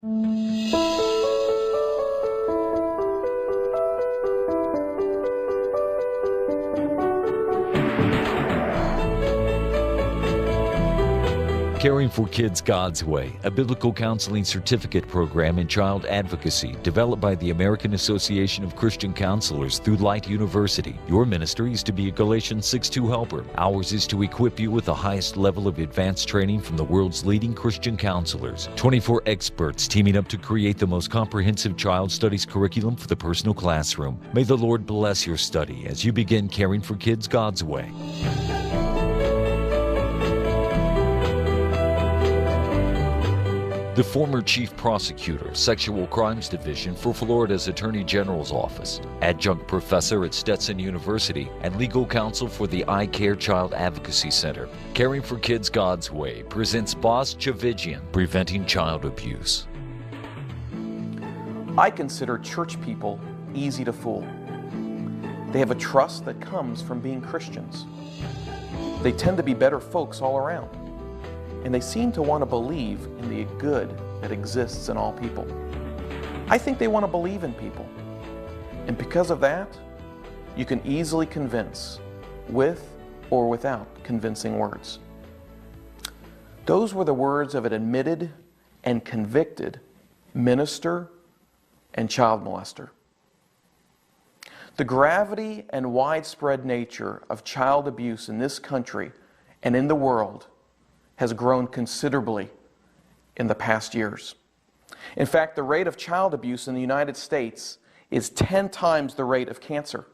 Caring for Kids God's Way, a biblical counseling certificate program in child advocacy developed by the American Association of Christian Counselors through Light University. Your ministry is to be a Galatians 6:2 helper. Ours is to equip you with the highest level of advanced training from the world's leading Christian counselors. 24 experts teaming up to create the most comprehensive child studies curriculum for the personal classroom. May the Lord bless your study as you begin caring for kids God's way. The former chief prosecutor, Sexual Crimes Division for Florida's Attorney General's Office, adjunct professor at Stetson University, and legal counsel for the I Care Child Advocacy Center. Caring for Kids God's Way presents Boz Tchividjian, Preventing Child Abuse. I consider church people easy to fool. They have a trust that comes from being Christians. They tend to be better folks all around. And they seem to want to believe in the good that exists in all people. I think they want to believe in people. And because of that, you can easily convince with or without convincing words. Those were the words of an admitted and convicted minister and child molester. The gravity and widespread nature of child abuse in this country and in the world has grown considerably in the past years. In fact, the rate of child abuse in the United States is 10 times the rate of cancer,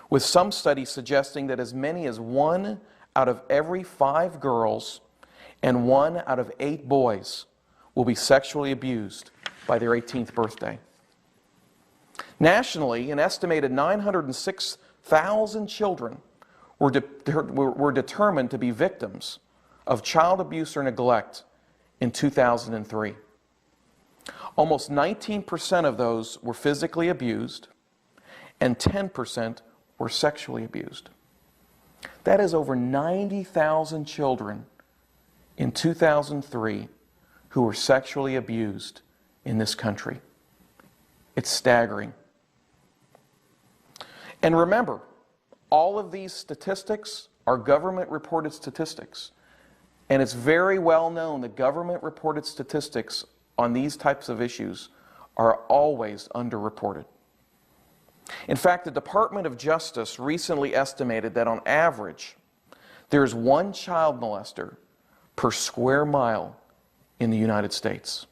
with some studies suggesting that as many as 1 out of every 5 girls and 1 out of 8 boys will be sexually abused by their 18th birthday. Nationally, an estimated 906,000 children were determined to be victims of child abuse or neglect in 2003. Almost 19% of those were physically abused and 10% were sexually abused. That is over 90,000 children in 2003 who were sexually abused in this country. It's staggering. And remember, all of these statistics are government-reported statistics. And it's very well known that government-reported statistics on these types of issues are always underreported. In fact, the Department of Justice recently estimated that on average, there's 1 child molester per square mile in the United States.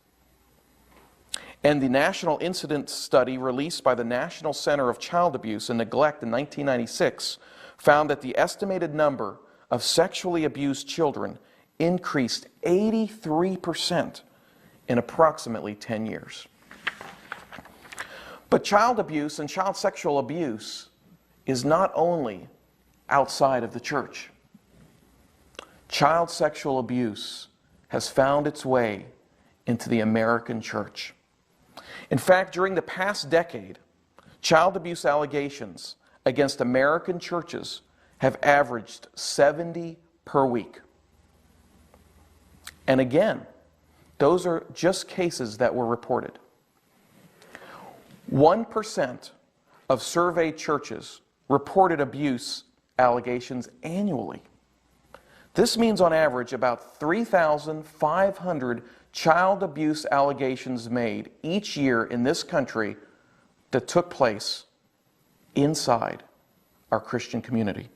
And the National Incidence Study released by the National Center of Child Abuse and Neglect in 1996 found that the estimated number of sexually abused children increased 83% in approximately 10 years. But child abuse and child sexual abuse is not only outside of the church. Child sexual abuse has found its way into the American church. In fact, during the past decade, child abuse allegations against American churches have averaged 70 per week. And again, those are just cases that were reported. 1% of surveyed churches reported abuse allegations annually. This means on average about 3,500 child abuse allegations made each year in this country that took place inside our Christian community.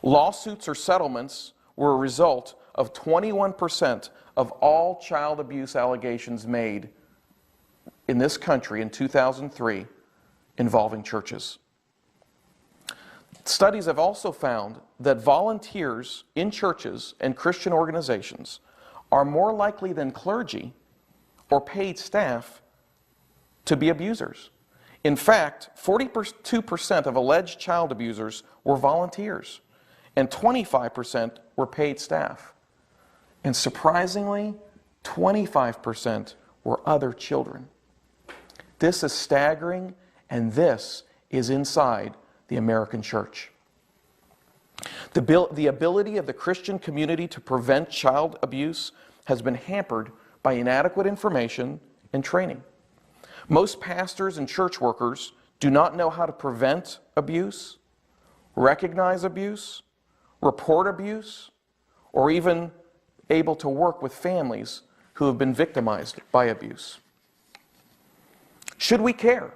Lawsuits or settlements were a result of 21% of all child abuse allegations made in this country in 2003 involving churches. Studies have also found that volunteers in churches and Christian organizations are more likely than clergy or paid staff to be abusers. In fact, 42% of alleged child abusers were volunteers, and 25% were paid staff. And surprisingly, 25% were other children. This is staggering, and this is inside the American church. The ability of the Christian community to prevent child abuse has been hampered by inadequate information and training. Most pastors and church workers do not know how to prevent abuse, recognize abuse, report abuse, or even able to work with families who have been victimized by abuse. Should we care?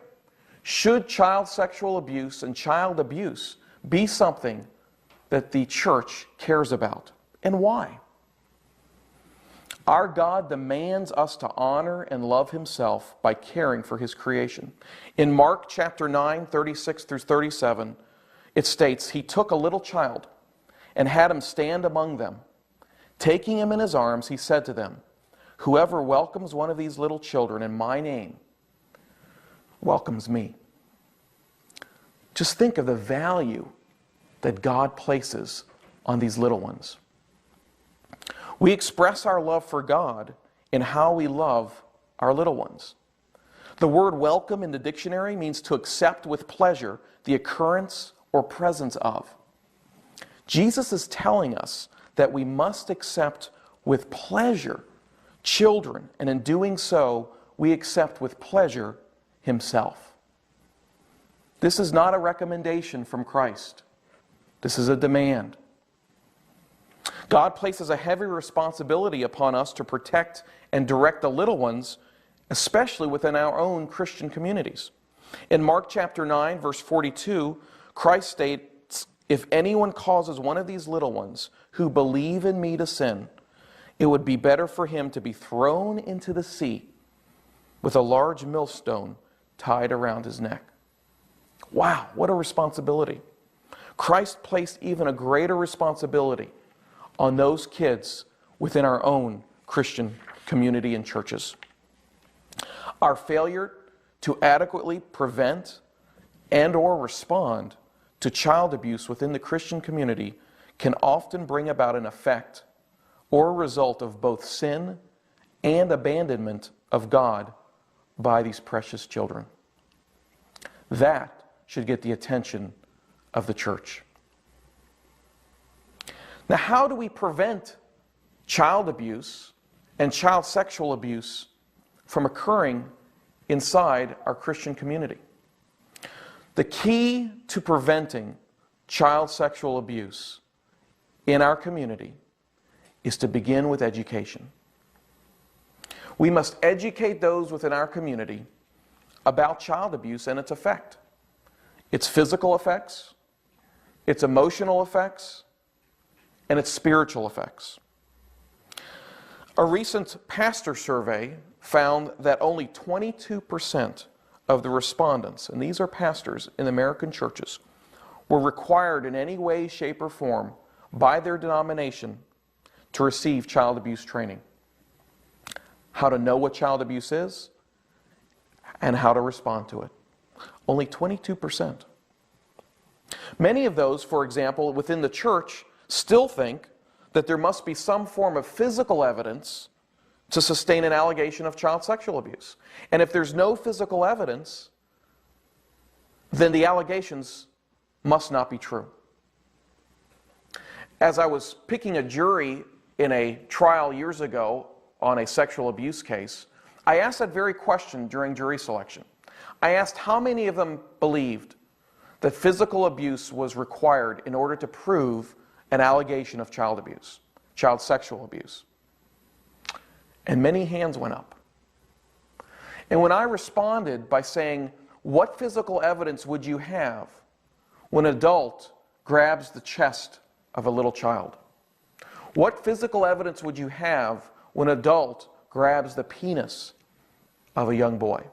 Should child sexual abuse and child abuse be something that the church cares about? And why? Our God demands us to honor and love Himself by caring for His creation. In Mark chapter 9, 36 through 37, it states, "He took a little child and had him stand among them. Taking him in His arms, He said to them, 'Whoever welcomes one of these little children in my name welcomes me.'" Just think of the value that God places on these little ones. We express our love for God in how we love our little ones. The word welcome in the dictionary means to accept with pleasure the occurrence or presence of. Jesus is telling us that we must accept with pleasure children, and in doing so, we accept with pleasure Himself. This is not a recommendation from Christ. This is a demand. God places a heavy responsibility upon us to protect and direct the little ones, especially within our own Christian communities. In Mark chapter 9, verse 42, Christ states, "If anyone causes one of these little ones who believe in me to sin, it would be better for him to be thrown into the sea with a large millstone tied around his neck." Wow, what a responsibility. Christ placed even a greater responsibility on those kids within our own Christian community and churches. Our failure to adequately prevent and or respond to child abuse within the Christian community can often bring about an effect or a result of both sin and abandonment of God by these precious children. That should get the attention of the church. Now, how do we prevent child abuse and child sexual abuse from occurring inside our Christian community? The key to preventing child sexual abuse in our community is to begin with education. We must educate those within our community about child abuse and its effect, its physical effects, its emotional effects, and its spiritual effects. A recent pastor survey found that only 22% of the respondents, and these are pastors in American churches, were required in any way, shape, or form by their denomination to receive child abuse training. How to know what child abuse is and how to respond to it. Only 22%. Many of those, for example, within the church, still think that there must be some form of physical evidence to sustain an allegation of child sexual abuse. And if there's no physical evidence, then the allegations must not be true. As I was picking a jury in a trial years ago on a sexual abuse case, I asked that very question during jury selection. I asked how many of them believed that physical abuse was required in order to prove an allegation of child abuse, child sexual abuse. And many hands went up. And when I responded by saying, what physical evidence would you have when an adult grabs the chest of a little child? What physical evidence would you have when an adult grabs the penis of a young boy?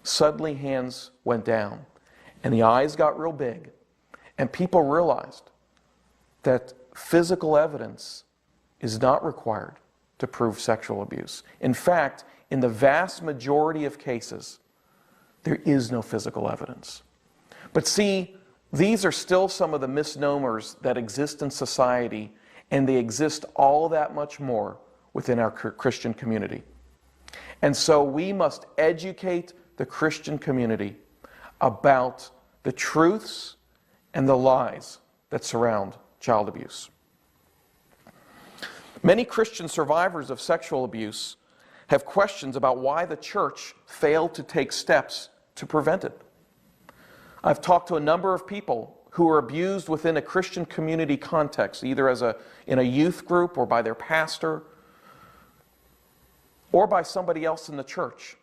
Suddenly hands went down and the eyes got real big and people realized that physical evidence is not required to prove sexual abuse. In fact, in the vast majority of cases, there is no physical evidence. But see, these are still some of the misnomers that exist in society, and they exist all that much more within our Christian community. And so we must educate the Christian community about the truths and the lies that surround child abuse. Many Christian survivors of sexual abuse have questions about why the church failed to take steps to prevent it. I've talked to a number of people who were abused within a Christian community context, either in a youth group or by their pastor or by somebody else in the church.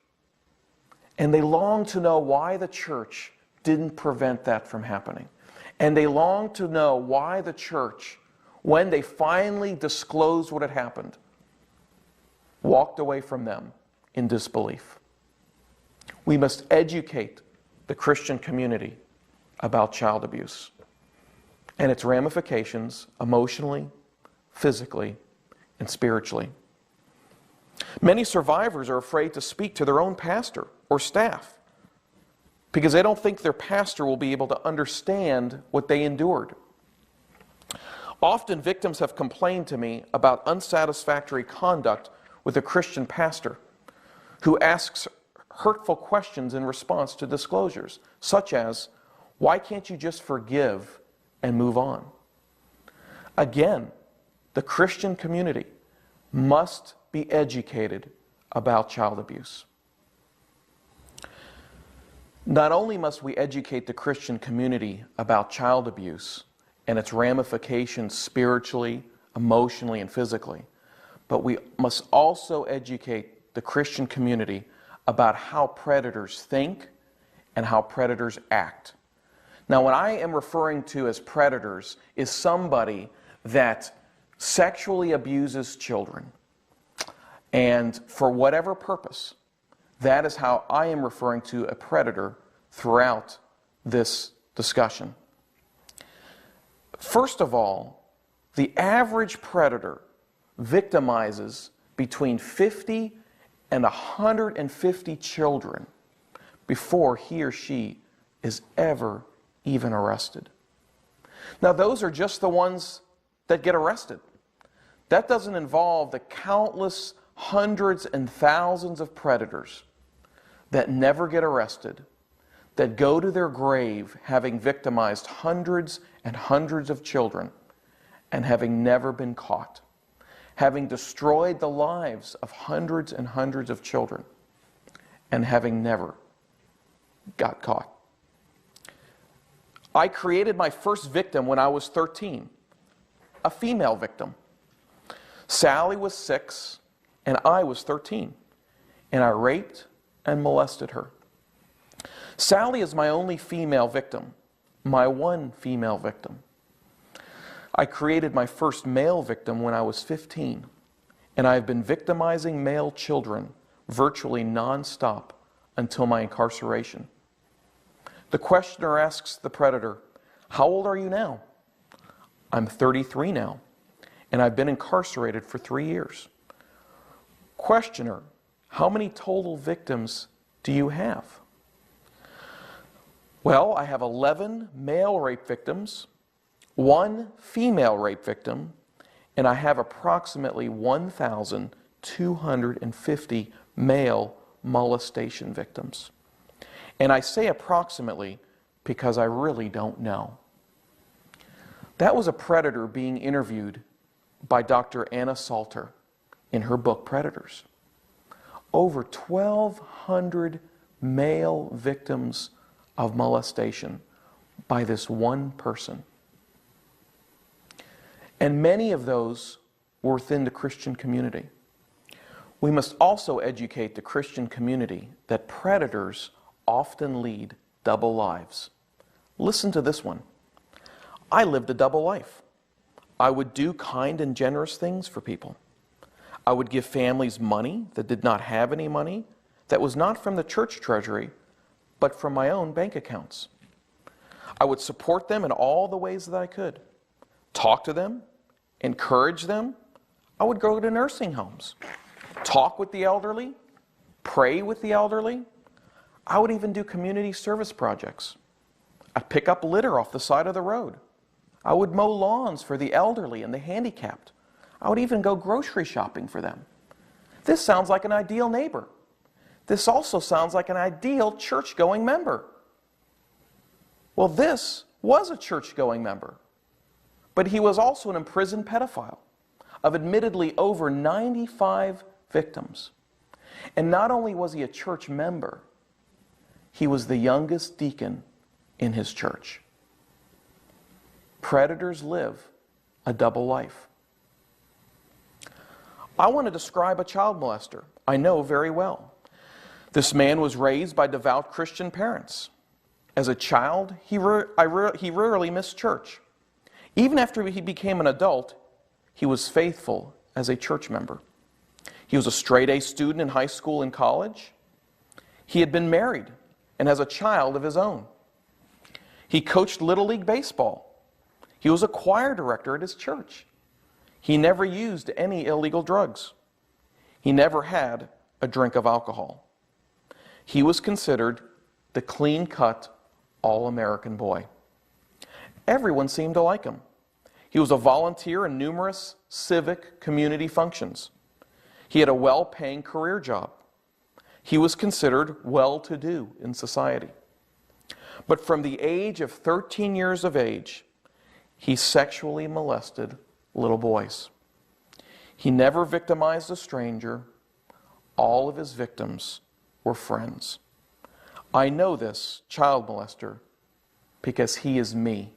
And they long to know why the church didn't prevent that from happening. And they long to know why the church, when they finally disclosed what had happened, walked away from them in disbelief. We must educate the Christian community about child abuse and its ramifications emotionally, physically, and spiritually. Many survivors are afraid to speak to their own pastor or staff because they don't think their pastor will be able to understand what they endured. Often victims have complained to me about unsatisfactory conduct with a Christian pastor who asks hurtful questions in response to disclosures, such as, "Why can't you just forgive and move on?" Again, the Christian community must be educated about child abuse. Not only must we educate the Christian community about child abuse and its ramifications spiritually, emotionally, and physically, but we must also educate the Christian community about how predators think and how predators act. Now, what I am referring to as predators is somebody that sexually abuses children. And for whatever purpose, that is how I am referring to a predator throughout this discussion. First of all, the average predator victimizes between 50 and 150 children before he or she is ever even arrested. Now, those are just the ones that get arrested. That doesn't involve the countless hundreds and thousands of predators that never get arrested, that go to their grave having victimized hundreds and hundreds of children and having never been caught, having destroyed the lives of hundreds and hundreds of children and having never got caught. I created my first victim when I was 13, a female victim. Sally was 6 and I was 13, and I raped and molested her. Sally is my only female victim, my one female victim. I created my first male victim when I was 15, and I have been victimizing male children virtually non-stop until my incarceration. The questioner asks the predator, "How old are you now?" "I'm 33 now, and I've been incarcerated for 3 years. Questioner, "How many total victims do you have?" "Well, I have 11 male rape victims, 1 female rape victim, and I have approximately 1,250 male molestation victims. And I say approximately because I really don't know." That was a predator being interviewed by Dr. Anna Salter in her book, Predators. Over 1,200 male victims of molestation by this one person. And many of those were within the Christian community. We must also educate the Christian community that predators often lead double lives. Listen to this one. I lived a double life. I would do kind and generous things for people. I would give families money that did not have any money, that was not from the church treasury, but from my own bank accounts. I would support them in all the ways that I could. Talk to them, encourage them. I would go to nursing homes, talk with the elderly, pray with the elderly. I would even do community service projects. I'd pick up litter off the side of the road. I would mow lawns for the elderly and the handicapped. I would even go grocery shopping for them. This sounds like an ideal neighbor. This also sounds like an ideal church-going member. Well, this was a church-going member, but he was also an imprisoned pedophile, of admittedly over 95 victims. And not only was he a church member, he was the youngest deacon in his church. Predators live a double life. I want to describe a child molester I know very well. This man was raised by devout Christian parents. As a child, he rarely missed church. Even after he became an adult, he was faithful as a church member. He was a straight-A student in high school and college. He had been married and has a child of his own. He coached Little League baseball. He was a choir director at his church. He never used any illegal drugs. He never had a drink of alcohol. He was considered the clean-cut, all-American boy. Everyone seemed to like him. He was a volunteer in numerous civic community functions. He had a well-paying career job. He was considered well-to-do in society. But from the age of 13 years of age, he sexually molested little boys. He never victimized a stranger. All of his victims were friends. I know this child molester because he is me.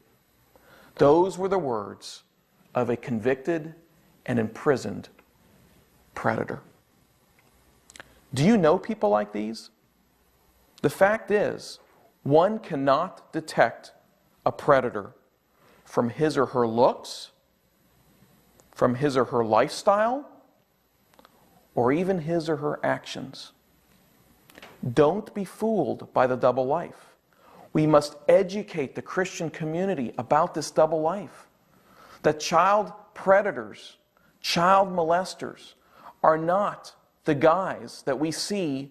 Those were the words of a convicted and imprisoned predator. Do you know people like these? The fact is, one cannot detect a predator from his or her looks, from his or her lifestyle, or even his or her actions. Don't be fooled by the double life. We must educate the Christian community about this double life. That child predators, child molesters, are not the guys that we see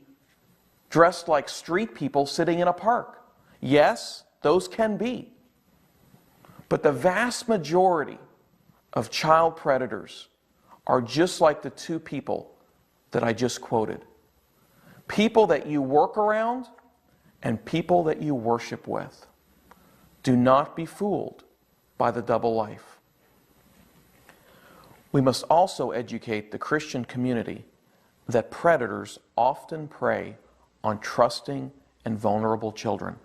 dressed like street people sitting in a park. Yes, those can be. But the vast majority of child predators are just like the two people that I just quoted. People that you work around and people that you worship with. Do not be fooled by the double life. We must also educate the Christian community that predators often prey on trusting and vulnerable children.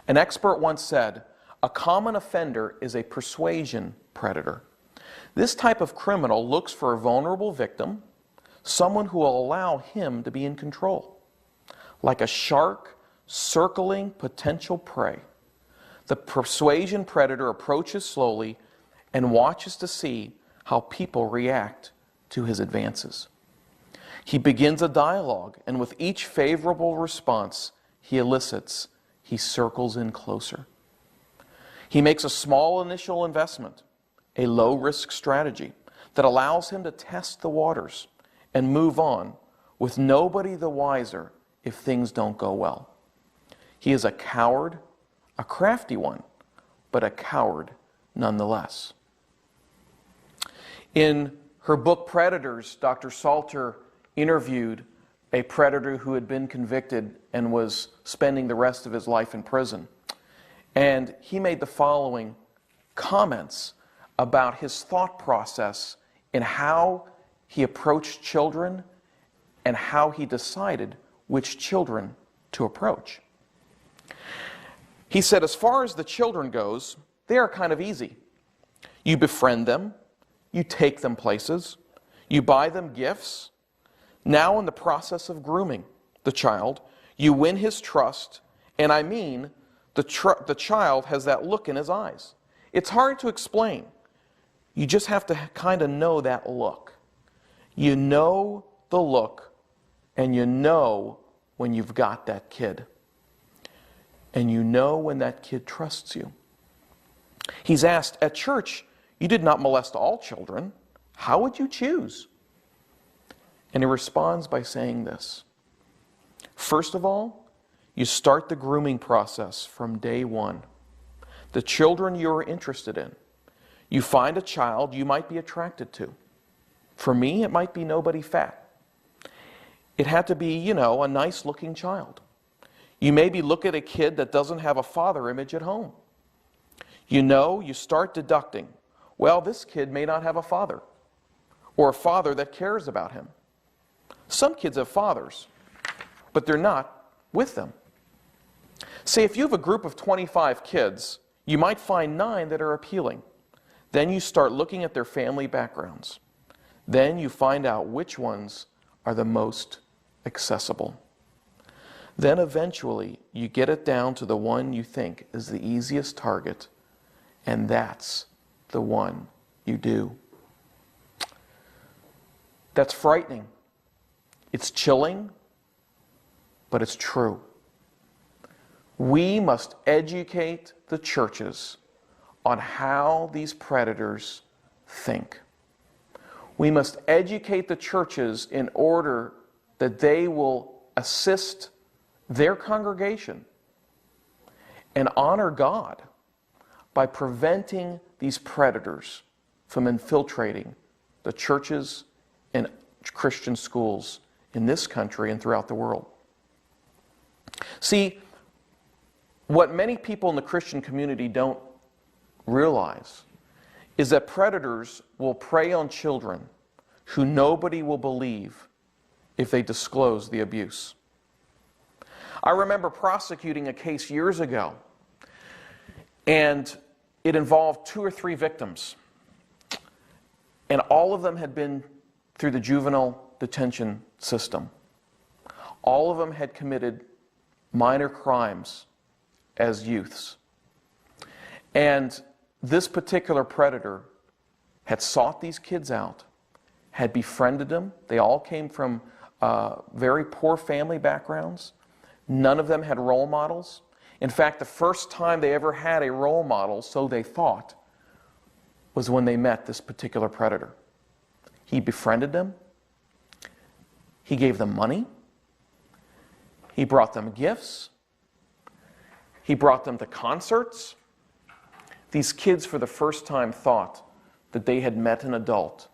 An expert once said, "A common offender is a persuasion predator." This type of criminal looks for a vulnerable victim, someone who will allow him to be in control. Like a shark circling potential prey, the persuasion predator approaches slowly and watches to see how people react to his advances. He begins a dialogue, and with each favorable response he elicits, he circles in closer. He makes a small initial investment, a low-risk strategy that allows him to test the waters and move on with nobody the wiser if things don't go well. He is a coward, a crafty one, but a coward nonetheless. In her book Predators, Dr. Salter interviewed a predator who had been convicted and was spending the rest of his life in prison. And he made the following comments about his thought process in how he approached children and how he decided which children to approach. He said, as far as the children goes, they are kind of easy. You befriend them, you take them places, you buy them gifts. Now in the process of grooming the child, you win his trust, and I mean the child has that look in his eyes. It's hard to explain. You just have to kind of know that look. You know the look, and you know when you've got that kid. And you know when that kid trusts you. He's asked, at church, you did not molest all children. How would you choose? And he responds by saying this. First of all, you start the grooming process from day one. The children you're interested in. You find a child you might be attracted to. For me, it might be nobody fat. It had to be, a nice-looking child. You maybe look at a kid that doesn't have a father image at home. You start deducting Well, this kid may not have a father, or a father that cares about him. Some kids have fathers, but they're not with them. Say, if you have a group of 25 kids, you might find 9 that are appealing. Then you start looking at their family backgrounds. Then you find out which ones are the most accessible. Then eventually you get it down to the one you think is the easiest target, and that's the one you do. That's frightening. It's chilling, but it's true. We must educate the churches on how these predators think. We must educate the churches in order that they will assist their congregation and honor God by preventing these predators from infiltrating the churches and Christian schools in this country and throughout the world. See, what many people in the Christian community don't realize is that predators will prey on children who nobody will believe if they disclose the abuse. I remember prosecuting a case years ago, and it involved 2 or 3 victims, and all of them had been through the juvenile detention system. All of them had committed minor crimes as youths. And this particular predator had sought these kids out, had befriended them. They all came from very poor family backgrounds. None of them had role models. In fact, the first time they ever had a role model, so they thought, was when they met this particular predator. He befriended them. He gave them money. He brought them gifts. He brought them to concerts. These kids, for the first time, thought that they had met an adult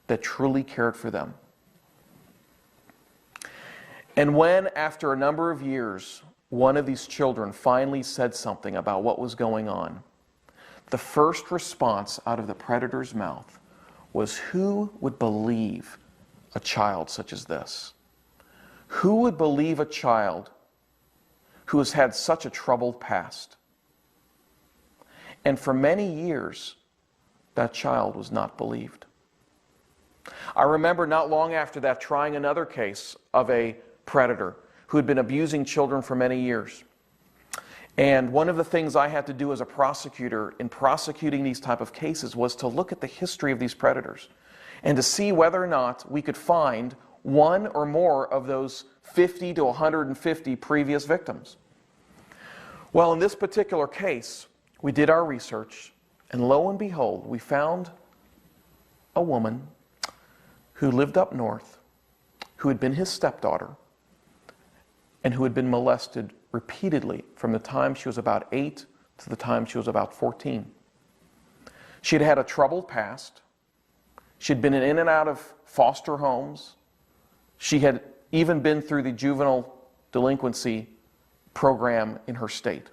that truly cared for them. And when, after a number of years, one of these children finally said something about what was going on, the first response out of the predator's mouth was, "Who would believe a child such as this? Who would believe a child who has had such a troubled past?" And for many years, that child was not believed. I remember not long after that trying another case of a predator who had been abusing children for many years. And one of the things I had to do as a prosecutor in prosecuting these type of cases was to look at the history of these predators and to see whether or not we could find one or more of those 50 to 150 previous victims. Well, in this particular case, we did our research, and lo and behold, we found a woman who lived up north, who had been his stepdaughter, and who had been molested repeatedly from the time she was about 8 to the time she was about 14. She had had a troubled past. She had been in and out of foster homes. She had even been through the juvenile delinquency program in her state.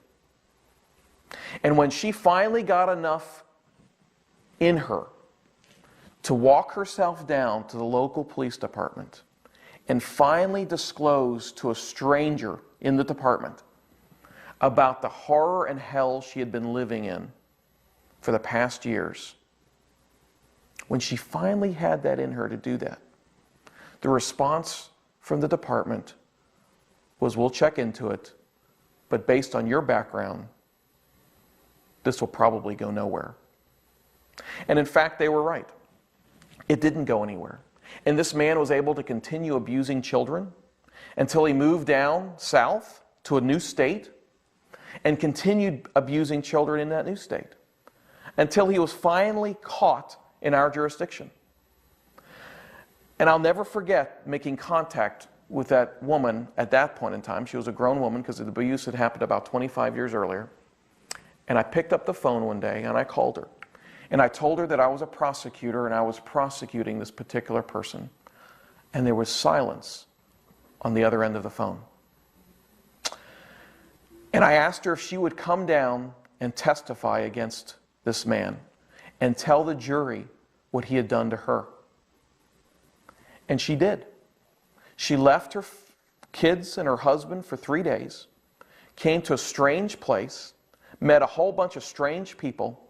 And when she finally got enough in her to walk herself down to the local police department and finally disclose to a stranger in the department about the horror and hell she had been living in for the past years, when she finally had that in her to do that, the response from the department was, "We'll check into it, but based on your background, this will probably go nowhere." And in fact, they were right. It didn't go anywhere. And this man was able to continue abusing children until he moved down south to a new state and continued abusing children in that new state until he was finally caught in our jurisdiction. And I'll never forget making contact with that woman at that point in time. She was a grown woman because the abuse had happened about 25 years earlier. And I picked up the phone one day and I called her. And I told her that I was a prosecutor and I was prosecuting this particular person. And there was silence on the other end of the phone. And I asked her if she would come down and testify against this man and tell the jury what he had done to her. And she did. She left her kids and her husband for 3 days, came to a strange place, met a whole bunch of strange people,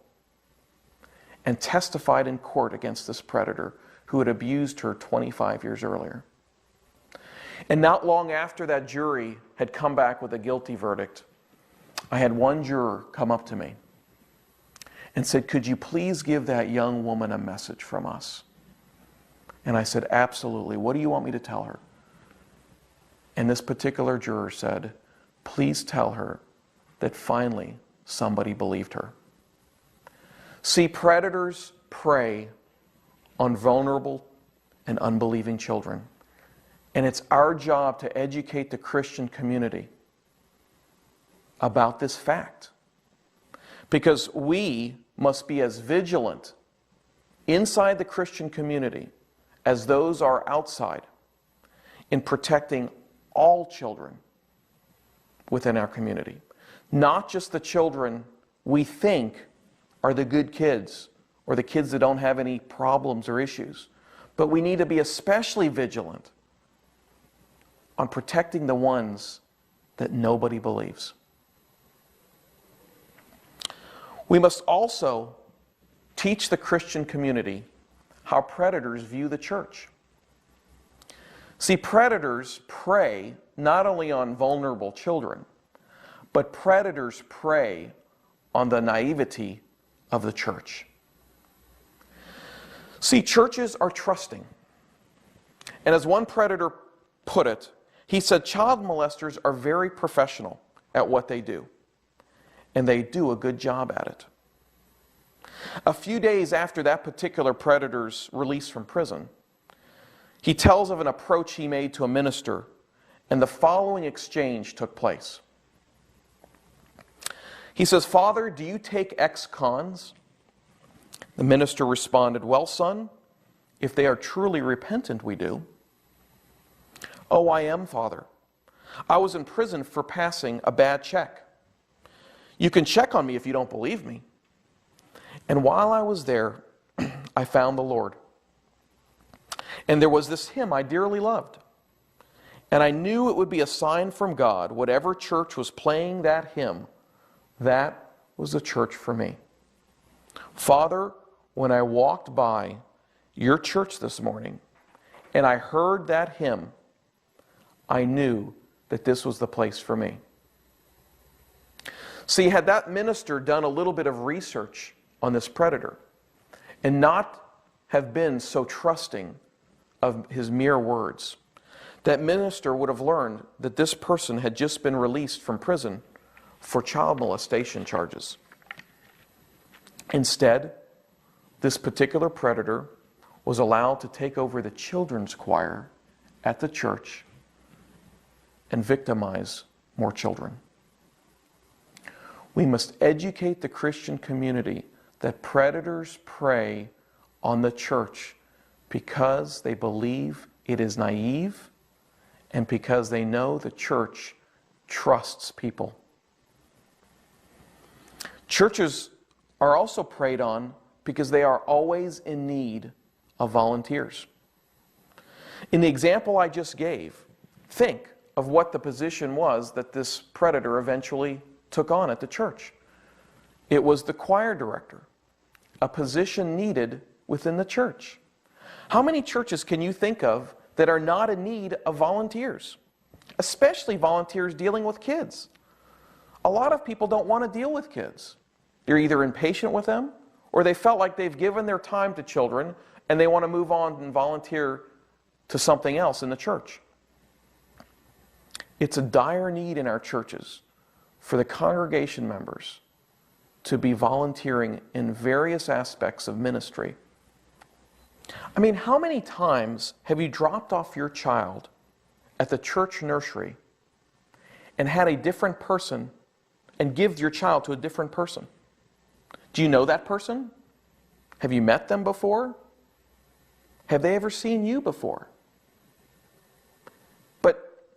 and testified in court against this predator who had abused her 25 years earlier. And not long after that jury had come back with a guilty verdict, I had one juror come up to me and said, "Could you please give that young woman a message from us?" And I said, "Absolutely. What do you want me to tell her?" And this particular juror said, "Please tell her that finally somebody believed her." See, predators prey on vulnerable and unbelieving children. And it's our job to educate the Christian community about this fact. Because we must be as vigilant inside the Christian community as those are outside in protecting all children within our community. Not just the children we think are the good kids or the kids that don't have any problems or issues, but we need to be especially vigilant on protecting the ones that nobody believes. We must also teach the Christian community how predators view the church. See, predators prey not only on vulnerable children, but predators prey on the naivety of the church. See, churches are trusting. And as one predator put it, he said, child molesters are very professional at what they do, and they do a good job at it. A few days after that particular predator's release from prison, he tells of an approach he made to a minister, and the following exchange took place. He says, "Father, do you take ex-cons?" The minister responded, "Well, son, if they are truly repentant, we do." "Oh, I am, Father. I was in prison for passing a bad check. You can check on me if you don't believe me. And while I was there, I found the Lord. And there was this hymn I dearly loved. And I knew it would be a sign from God. Whatever church was playing that hymn, that was the church for me. Father, when I walked by your church this morning and I heard that hymn, I knew that this was the place for me." See, had that minister done a little bit of research on this predator and not have been so trusting of his mere words, that minister would have learned that this person had just been released from prison for child molestation charges. Instead, this particular predator was allowed to take over the children's choir at the church and victimize more children. We must educate the Christian community that predators prey on the church because they believe it is naive and because they know the church trusts people. Churches are also preyed on because they are always in need of volunteers. In the example I just gave, think of what the position was that this predator eventually took on at the church. It was the choir director, a position needed within the church. How many churches can you think of that are not in need of volunteers, especially volunteers dealing with kids? A lot of people don't want to deal with kids. They're either impatient with them or they felt like they've given their time to children and they want to move on and volunteer to something else in the church. It's a dire need in our churches for the congregation members to be volunteering in various aspects of ministry. I mean, how many times have you dropped off your child at the church nursery and had a different person and give your child to a different person? Do you know that person? Have you met them before? Have they ever seen you before? But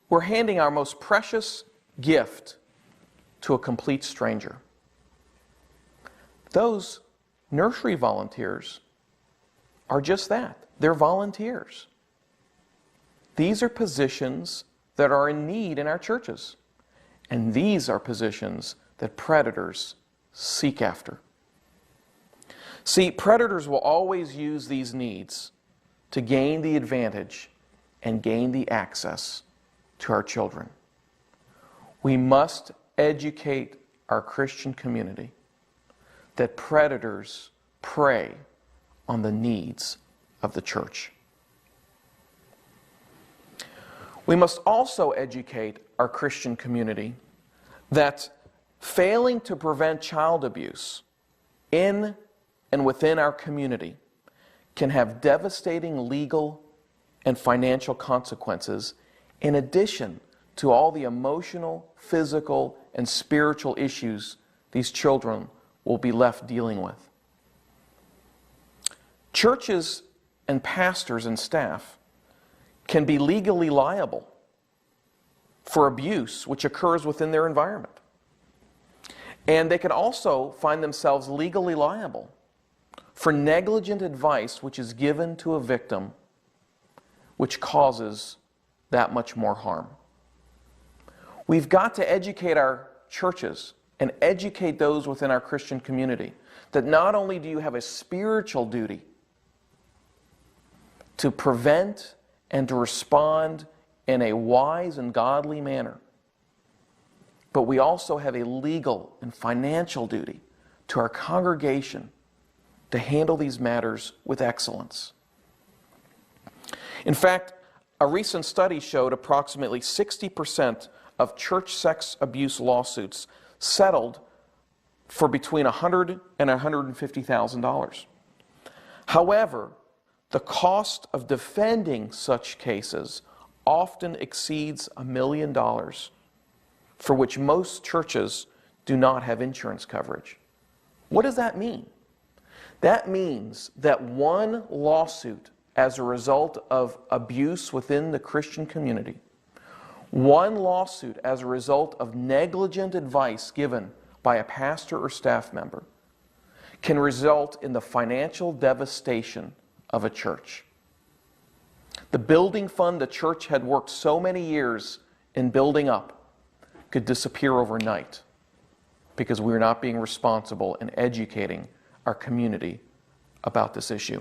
we're handing our most precious gift to a complete stranger. Those nursery volunteers are just that. They're volunteers. These are positions that are in need in our churches. And these are positions that predators seek after. See, predators will always use these needs to gain the advantage and gain the access to our children. We must educate our Christian community that predators prey on the needs of the church. We must also educate our Christian community that failing to prevent child abuse in and within our community can have devastating legal and financial consequences, in addition to all the emotional, physical, and spiritual issues these children will be left dealing with. Churches and pastors and staff can be legally liable for abuse which occurs within their environment. And they can also find themselves legally liable for negligent advice which is given to a victim which causes that much more harm. We've got to educate our churches and educate those within our Christian community that not only do you have a spiritual duty to prevent and to respond in a wise and godly manner, but we also have a legal and financial duty to our congregation to handle these matters with excellence. In fact, a recent study showed approximately 60% of church sex abuse lawsuits settled for between $100,000 and $150,000. However, the cost of defending such cases often exceeds $1 million, for which most churches do not have insurance coverage. What does that mean? That means that one lawsuit as a result of abuse within the Christian community, one lawsuit as a result of negligent advice given by a pastor or staff member, can result in the financial devastation of a church. The building fund the church had worked so many years in building up could disappear overnight because we are not being responsible in educating our community about this issue.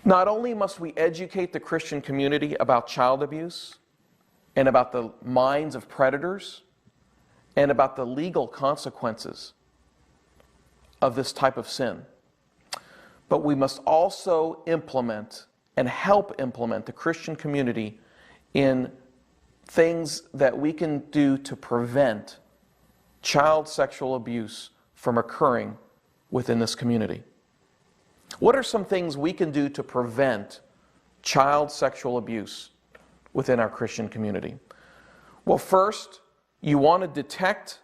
Not only must we educate the Christian community about child abuse and about the minds of predators and about the legal consequences of this type of sin, but we must also implement and help implement the Christian community in things that we can do to prevent child sexual abuse from occurring within this community. What are some things we can do to prevent child sexual abuse within our Christian community? Well, first, you want to detect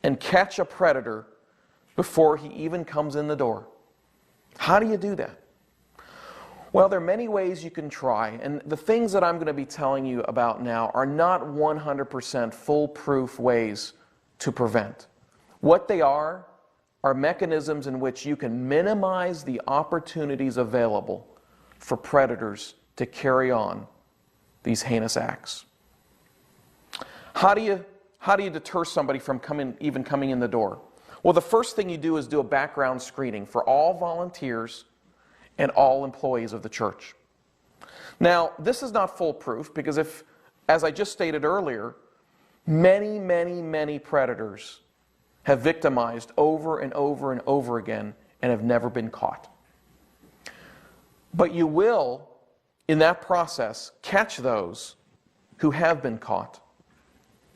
and catch a predator before he even comes in the door. How do you do that? Well, there are many ways you can try, and the things that I'm going to be telling you about now are not 100% foolproof ways to prevent. What they are mechanisms in which you can minimize the opportunities available for predators to carry on these heinous acts. How do you deter somebody from even coming in the door? Well, the first thing you do is do a background screening for all volunteers and all employees of the church. Now, this is not foolproof because as I just stated earlier, many predators have victimized over and over and over again and have never been caught. But you will, in that process, catch those who have been caught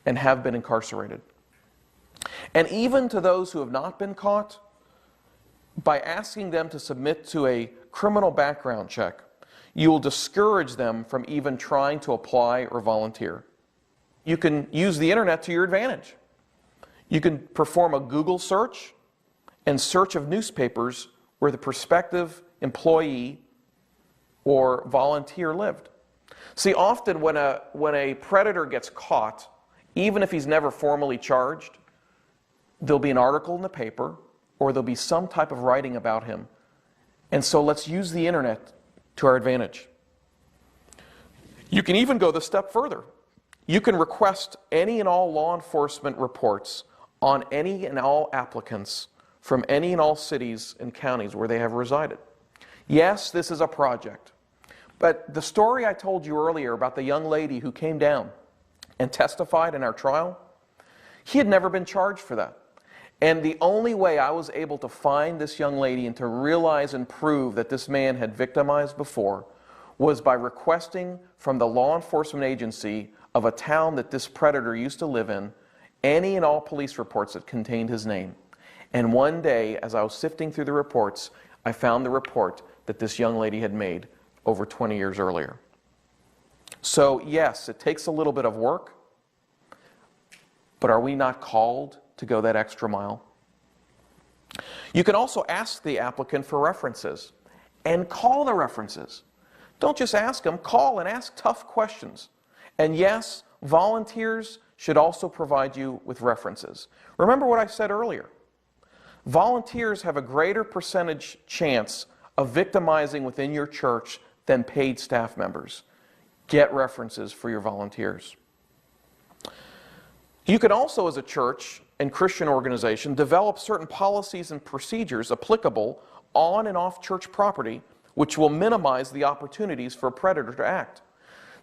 and have been incarcerated. And even to those who have not been caught, by asking them to submit to a criminal background check, you will discourage them from even trying to apply or volunteer. You can use the internet to your advantage. You can perform a Google search and search of newspapers where the prospective employee or volunteer lived. See, often when a predator gets caught, even if he's never formally charged, there'll be an article in the paper or there'll be some type of writing about him. And so let's use the internet to our advantage. You can even go the step further. You can request any and all law enforcement reports on any and all applicants from any and all cities and counties where they have resided. Yes, this is a project. But the story I told you earlier about the young lady who came down and testified in our trial, he had never been charged for that. And the only way I was able to find this young lady and to realize and prove that this man had victimized before was by requesting from the law enforcement agency of a town that this predator used to live in any and all police reports that contained his name. And one day, as I was sifting through the reports, I found the report that this young lady had made over 20 years earlier. So yes, it takes a little bit of work, but are we not called to go that extra mile? You can also ask the applicant for references and call the references. Don't just ask them, call and ask tough questions. And yes, volunteers should also provide you with references. Remember what I said earlier. Volunteers have a greater percentage chance of victimizing within your church than paid staff members. Get references for your volunteers. You can also, as a church and Christian organization, develop certain policies and procedures applicable on and off church property, which will minimize the opportunities for a predator to act.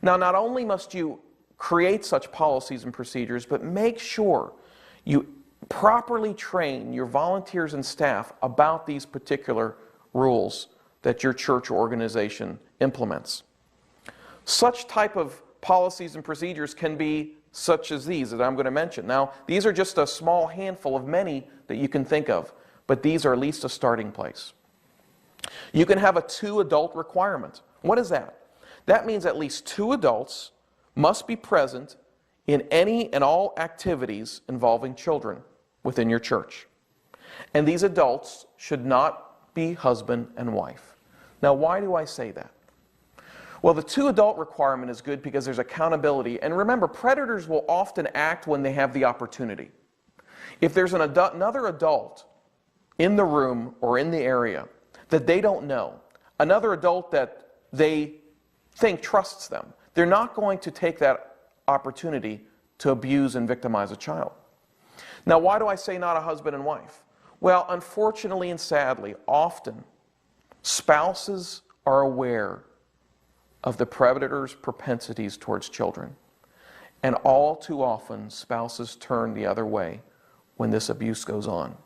Now, not only must you create such policies and procedures, but make sure you properly train your volunteers and staff about these particular rules that your church or organization implements. Such type of policies and procedures can be such as these that I'm going to mention. Now, these are just a small handful of many that you can think of, but these are at least a starting place. You can have a 2-adult requirement. What is that? That means at least 2 adults must be present in any and all activities involving children within your church. And these adults should not be husband and wife. Now, why do I say that? Well, the 2-adult requirement is good because there's accountability. And remember, predators will often act when they have the opportunity. If there's another adult in the room or in the area that they don't know, another adult that they think trusts them, they're not going to take that opportunity to abuse and victimize a child. Now, why do I say not a husband and wife? Well, unfortunately and sadly, often spouses are aware of the predator's propensities towards children. And all too often, spouses turn the other way when this abuse goes on.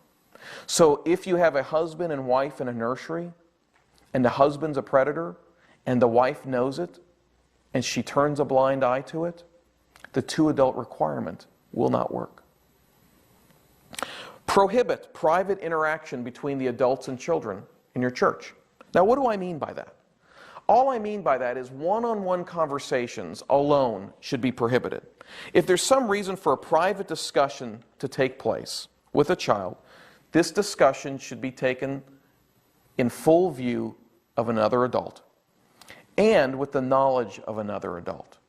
So if you have a husband and wife in a nursery, and the husband's a predator, and the wife knows it, and she turns a blind eye to it, the 2-adult requirement will not work. Prohibit private interaction between the adults and children in your church. Now, what do I mean by that? All I mean by that is one-on-one conversations alone should be prohibited. If there's some reason for a private discussion to take place with a child, this discussion should be taken in full view of another adult and with the knowledge of another adult.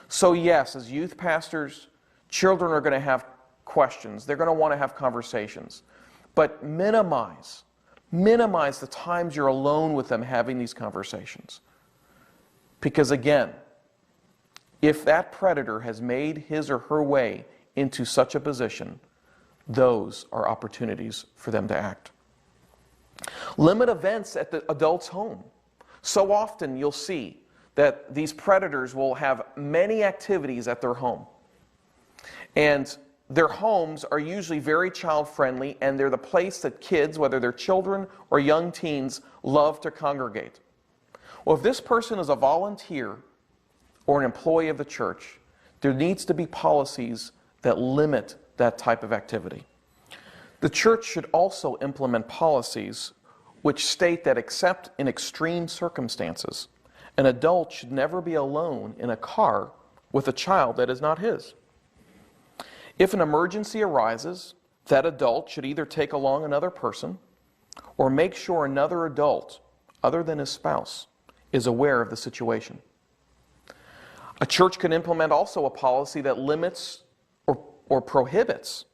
So yes, as youth pastors, children are going to have questions. They're going to want to have conversations. But minimize the times you're alone with them having these conversations. Because again, if that predator has made his or her way into such a position, those are opportunities for them to act. Limit events at the adult's home. So often you'll see that these predators will have many activities at their home. And their homes are usually very child-friendly, and they're the place that kids, whether they're children or young teens, love to congregate. Well, if this person is a volunteer or an employee of the church, there needs to be policies that limit that type of activity. The church should also implement policies which state that except in extreme circumstances, an adult should never be alone in a car with a child that is not his. If an emergency arises, that adult should either take along another person or make sure another adult, other than his spouse, is aware of the situation. A church can implement also a policy that limits or prohibits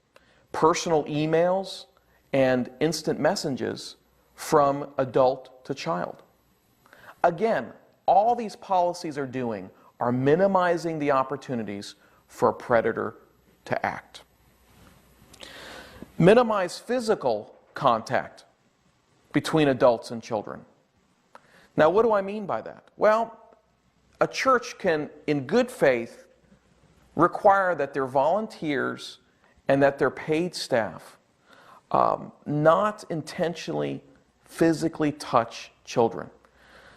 personal emails and instant messages from adult to child. Again, all these policies are doing are minimizing the opportunities for a predator to act. Minimize physical contact between adults and children. Now, what do I mean by that? Well, a church can, in good faith, require that their volunteers and that their paid staff not intentionally physically touch children.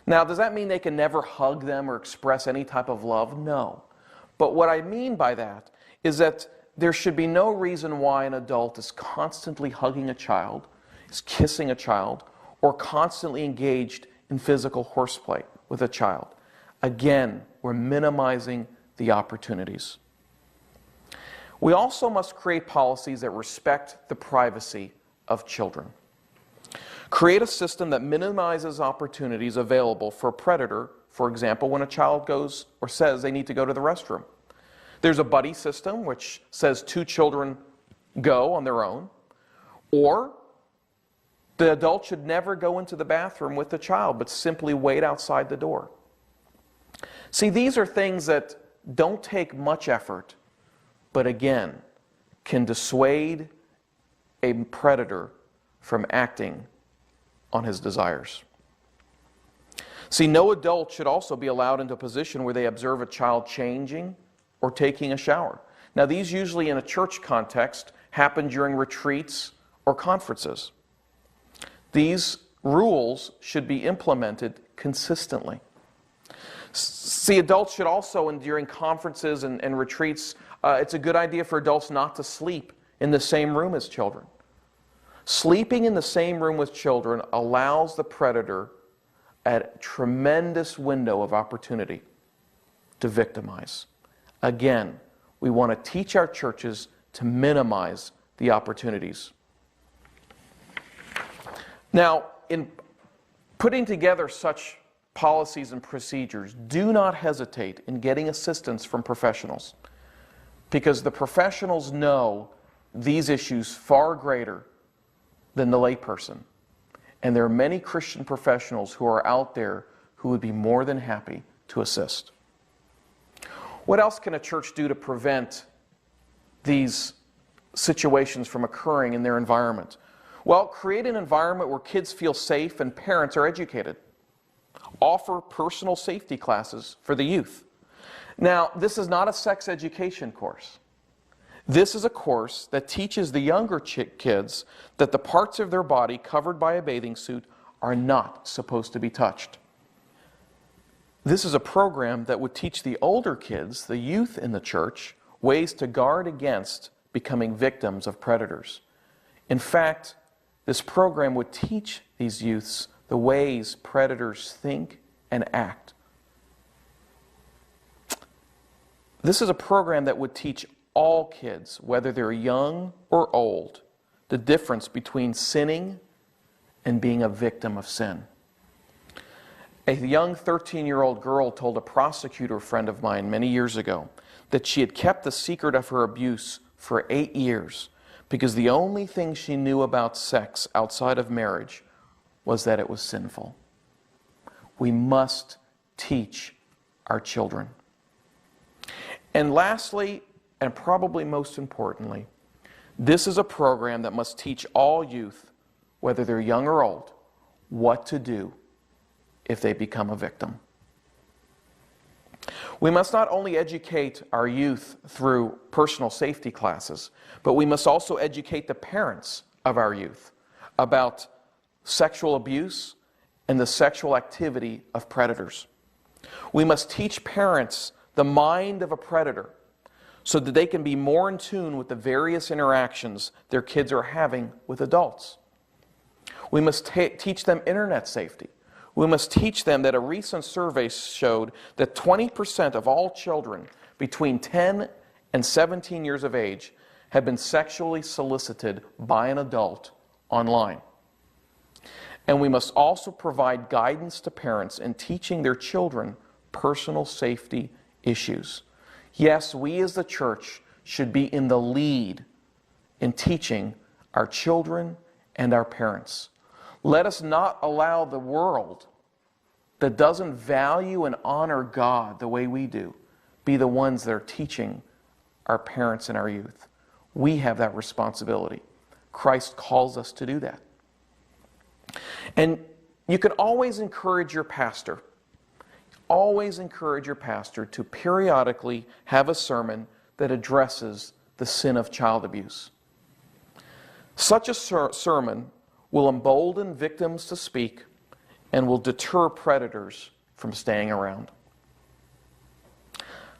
Now, does that mean they can never hug them or express any type of love? No. But what I mean by that is that there should be no reason why an adult is constantly hugging a child, is kissing a child, or constantly engaged in physical horseplay with a child. Again, we're minimizing the opportunities. We also must create policies that respect the privacy of children. Create a system that minimizes opportunities available for a predator, for example, when a child goes or says they need to go to the restroom. There's a buddy system which says 2 children go on their own, or the adult should never go into the bathroom with the child, but simply wait outside the door. See, these are things that don't take much effort, but again, can dissuade a predator from acting on his desires. See, no adult should also be allowed into a position where they observe a child changing or taking a shower. Now, these usually in a church context happen during retreats or conferences. These rules should be implemented consistently. See, adults should also, during conferences and retreats, it's a good idea for adults not to sleep in the same room as children. Sleeping in the same room with children allows the predator a tremendous window of opportunity to victimize. Again, we want to teach our churches to minimize the opportunities. Now, in putting together such policies and procedures, do not hesitate in getting assistance from professionals, because the professionals know these issues far greater than the layperson. And there are many Christian professionals who are out there who would be more than happy to assist. What else can a church do to prevent these situations from occurring in their environment? Well, create an environment where kids feel safe and parents are educated. Offer personal safety classes for the youth. Now, this is not a sex education course. This is a course that teaches the younger kids that the parts of their body covered by a bathing suit are not supposed to be touched. This is a program that would teach the older kids, the youth in the church, ways to guard against becoming victims of predators. In fact, this program would teach these youths the ways predators think and act. This is a program that would teach all kids, whether they're young or old, the difference between sinning and being a victim of sin. A young 13-year-old girl told a prosecutor friend of mine many years ago that she had kept the secret of her abuse for 8 years because the only thing she knew about sex outside of marriage was that it was sinful. We must teach our children. And lastly, and probably most importantly, this is a program that must teach all youth, whether they're young or old, what to do if they become a victim. We must not only educate our youth through personal safety classes, but we must also educate the parents of our youth about sexual abuse and the sexual activity of predators. We must teach parents the mind of a predator so that they can be more in tune with the various interactions their kids are having with adults. We must teach them internet safety. We must teach them that a recent survey showed that 20% of all children between 10 and 17 years of age have been sexually solicited by an adult online. And we must also provide guidance to parents in teaching their children personal safety issues. Yes, we as the church should be in the lead in teaching our children and our parents. Let us not allow the world that doesn't value and honor God the way we do be the ones that are teaching our parents and our youth. We have that responsibility. Christ calls us to do that. And you can always encourage your pastor. Always encourage your pastor to periodically have a sermon that addresses the sin of child abuse. Such a sermon will embolden victims to speak and will deter predators from staying around.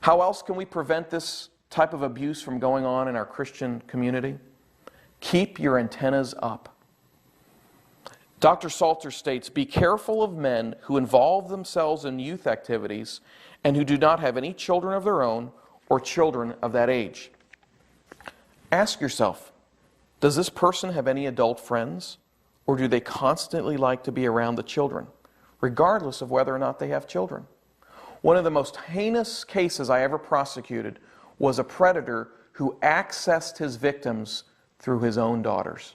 How else can we prevent this type of abuse from going on in our Christian community? Keep your antennas up. Dr. Salter states, "Be careful of men who involve themselves in youth activities and who do not have any children of their own or children of that age." Ask yourself, does this person have any adult friends, or do they constantly like to be around the children, regardless of whether or not they have children? One of the most heinous cases I ever prosecuted was a predator who accessed his victims through his own daughters.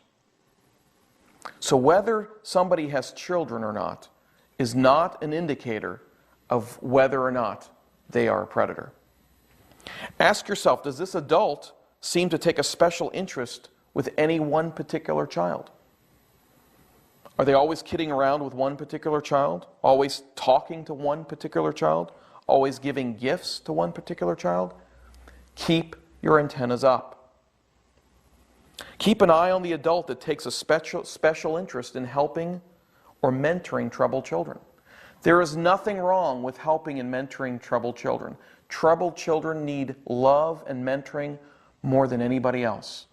So whether somebody has children or not is not an indicator of whether or not they are a predator. Ask yourself, does this adult seem to take a special interest with any one particular child? Are they always kidding around with one particular child? Always talking to one particular child? Always giving gifts to one particular child? Keep your antennas up. Keep an eye on the adult that takes a special interest in helping or mentoring troubled children. There is nothing wrong with helping and mentoring troubled children. Troubled children need love and mentoring more than anybody else.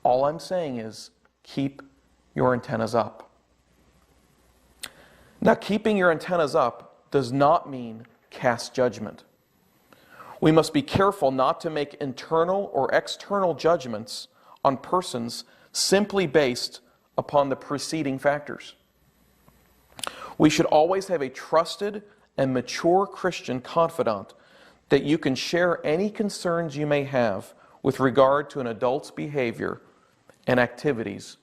All I'm saying is keep your antennas up. Now, keeping your antennas up does not mean cast judgment. We must be careful not to make internal or external judgments on persons simply based upon the preceding factors. We should always have a trusted and mature Christian confidant that you can share any concerns you may have with regard to an adult's behavior and activities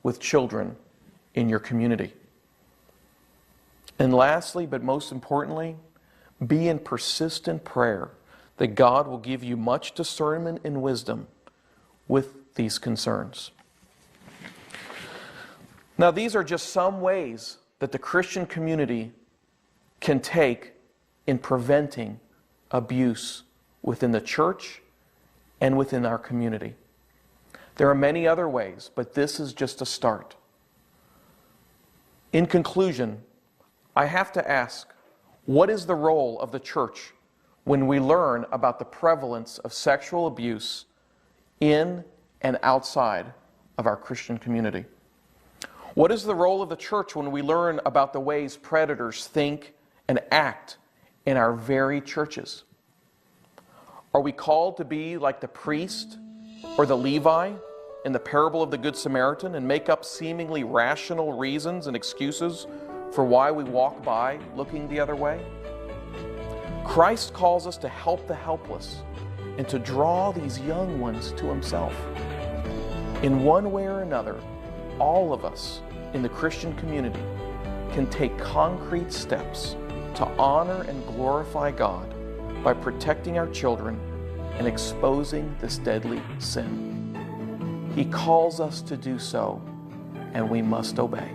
with children in your community. And lastly, but most importantly, be in persistent prayer that God will give you much discernment and wisdom with these concerns. Now, these are just some ways that the Christian community can take in preventing abuse within the church and within our community. There are many other ways, but this is just a start. In conclusion, I have to ask, what is the role of the church when we learn about the prevalence of sexual abuse in and outside of our Christian community? What is the role of the church when we learn about the ways predators think and act in our very churches? Are we called to be like the priest or the Levi in the parable of the Good Samaritan and make up seemingly rational reasons and excuses for why we walk by looking the other way? Christ calls us to help the helpless and to draw these young ones to Himself. In one way or another, all of us in the Christian community can take concrete steps to honor and glorify God by protecting our children and exposing this deadly sin. He calls us to do so, and we must obey.